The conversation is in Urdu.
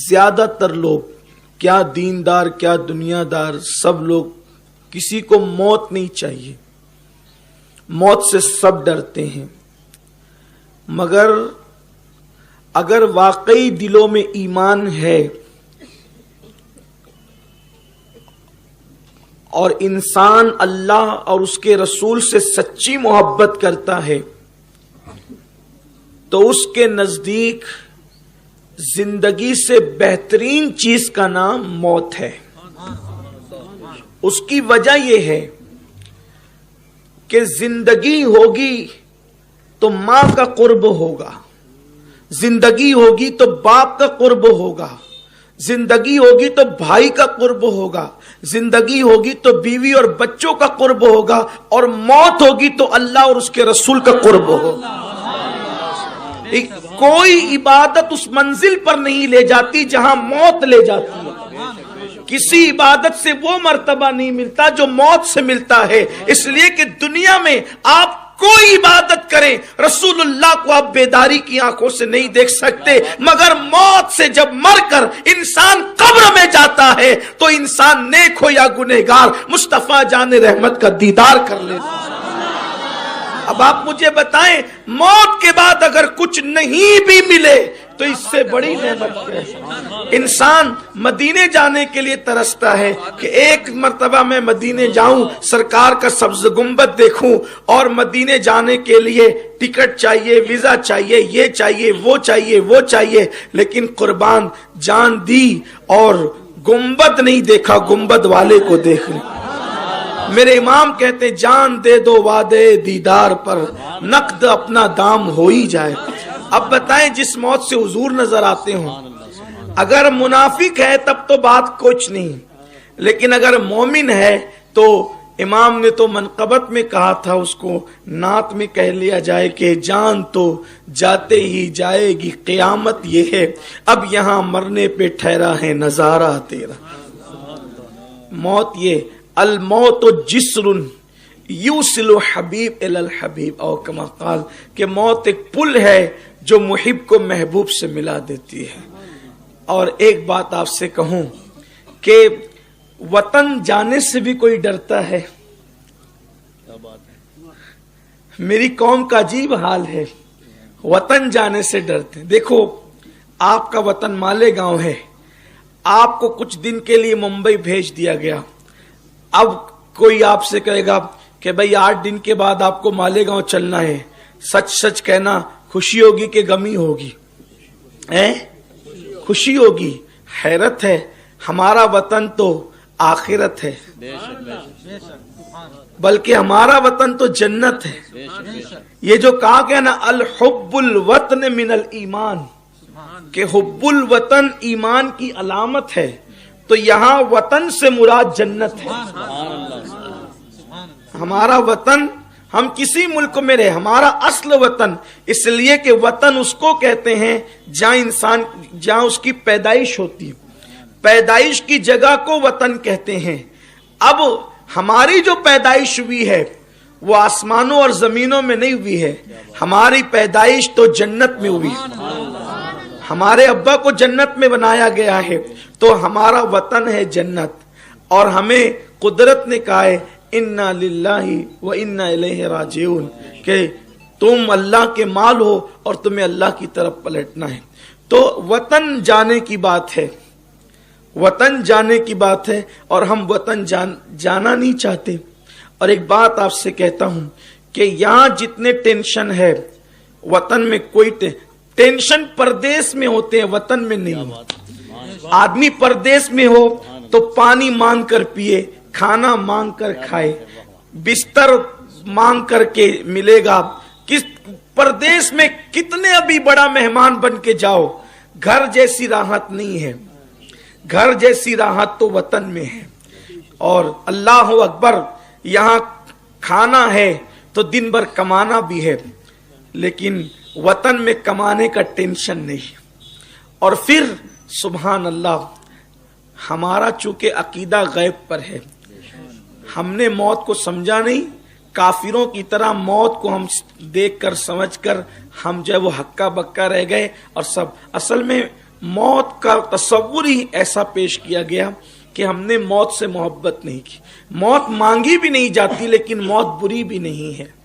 زیادہ تر لوگ، کیا دیندار کیا دنیا دار، سب لوگ، کسی کو موت نہیں چاہیے، موت سے سب ڈرتے ہیں، مگر اگر واقعی دلوں میں ایمان ہے اور انسان اللہ اور اس کے رسول سے سچی محبت کرتا ہے تو اس کے نزدیک زندگی سے بہترین چیز کا نام موت ہے۔ اس کی وجہ یہ ہے کہ زندگی ہوگی تو ماں کا قرب ہوگا، زندگی ہوگی تو باپ کا قرب ہوگا، زندگی ہوگی تو بھائی کا قرب ہوگا، زندگی ہوگی تو بیوی اور بچوں کا قرب ہوگا، اور موت ہوگی تو اللہ اور اس کے رسول کا قرب ہوگا۔ کوئی عبادت اس منزل پر نہیں لے جاتی جہاں موت لے جاتی ہے، کسی عبادت سے وہ مرتبہ نہیں ملتا جو موت سے ملتا ہے، اس لیے کہ دنیا میں آپ کوئی عبادت کریں، رسول اللہ کو آپ بیداری کی آنکھوں سے نہیں دیکھ سکتے، مگر موت سے جب مر کر انسان قبر میں جاتا ہے تو انسان نیک ہو یا گنہگار مصطفیٰ جان رحمت کا دیدار کر لیتا ہے۔ اب آپ مجھے بتائیں، موت کے بعد اگر کچھ نہیں بھی ملے تو اس سے بڑی نعمت ہے۔ انسان مدینے جانے کے لیے ترستا ہے کہ ایک مرتبہ میں مدینے جاؤں، سرکار کا سبز گنبد دیکھوں، اور مدینے جانے کے لیے ٹکٹ چاہیے، ویزا چاہیے، یہ چاہیے، وہ چاہیے، وہ چاہیے، لیکن قربان جان دی اور گنبد نہیں دیکھا، گنبد والے کو دیکھ لیں۔ میرے امام کہتے جان دے دو وعدے دیدار پر، نقد اپنا دام ہو ہی جائے۔ اب بتائیں، جس موت سے حضور نظر آتے ہوں، اگر منافق ہے تب تو بات کچھ نہیں، لیکن اگر مومن ہے تو امام نے تو منقبت میں کہا تھا، اس کو نعت میں کہہ لیا جائے کہ جان تو جاتے ہی جائے گی، قیامت یہ ہے اب یہاں مرنے پہ ٹھہرا ہے نظارہ تیرا۔ موت یہ الموت جسر یوصل حبیب الی الحبیب، اور کما قال کہ موت ایک پل ہے جو محب کو محبوب سے ملا دیتی ہے۔ اور ایک بات آپ سے کہوں کہ وطن جانے سے بھی کوئی ڈرتا ہے؟ میری قوم کا عجیب حال ہے، وطن جانے سے ڈرتے ہیں۔ دیکھو، آپ کا وطن مالیگاؤں ہے، آپ کو کچھ دن کے لیے ممبئی بھیج دیا گیا، اب کوئی آپ سے کہے گا کہ بھئی 8 دن کے بعد آپ کو مالیگاؤں چلنا ہے، سچ سچ کہنا، خوشی ہوگی کہ غمی ہوگی؟ خوشی ہوگی۔ حیرت ہے، ہمارا وطن تو آخرت ہے، بلکہ ہمارا وطن تو جنت ہے۔ یہ جو کہا گیا نا الحب الوطن من الایمان، کہ حب الوطن ایمان کی علامت ہے، تو یہاں وطن سے مراد جنت ہے۔ ہمارا وطن، ہم کسی ملک میں رہے، ہمارا اصل وطن، اس لیے کہ وطن اس کو کہتے ہیں جہاں اس کی پیدائش ہوتی ہے، پیدائش کی جگہ کو وطن کہتے ہیں۔ اب ہماری جو پیدائش ہوئی ہے وہ آسمانوں اور زمینوں میں نہیں ہوئی ہے، ہماری پیدائش تو جنت میں ہوئی ہے، ہمارے ابا کو جنت میں بنایا گیا ہے، تو ہمارا وطن ہے جنت۔ اور ہمیں قدرت نے کہا ہے انا للہ و انا الیہ راجعون، کہ تم اللہ کے مال ہو اور تمہیں اللہ کی طرف پلٹنا ہے۔ تو وطن جانے کی بات ہے، وطن جانے کی بات ہے، اور ہم وطن جانا نہیں چاہتے۔ اور ایک بات آپ سے کہتا ہوں کہ یہاں جتنے ٹینشن ہے، وطن میں کوئی ٹینشن پردیس میں ہوتے ہیں، وطن میں نہیں۔ آدمی پردیس میں ہو تو پانی مانگ کر پیے، کھانا مانگ کر کھائے، بستر مانگ کر کے ملے گا۔ کس پردیس میں کتنے ابھی بڑا مہمان بن کے جاؤ، گھر جیسی راحت نہیں ہے، گھر جیسی راحت تو وطن میں ہے۔ اور اللہ اکبر، یہاں کھانا ہے تو دن بھر کمانا بھی ہے، لیکن وطن میں کمانے کا ٹینشن نہیں۔ اور پھر سبحان اللہ، ہمارا چونکہ عقیدہ غیب پر ہے، ہم نے موت کو سمجھا نہیں، کافروں کی طرح موت کو ہم دیکھ کر سمجھ کر ہم جو ہے وہ ہکا بکا رہ گئے، اور سب اصل میں موت کا تصور ہی ایسا پیش کیا گیا کہ ہم نے موت سے محبت نہیں کی. موت مانگی بھی نہیں جاتی لیکن موت بری بھی نہیں ہے.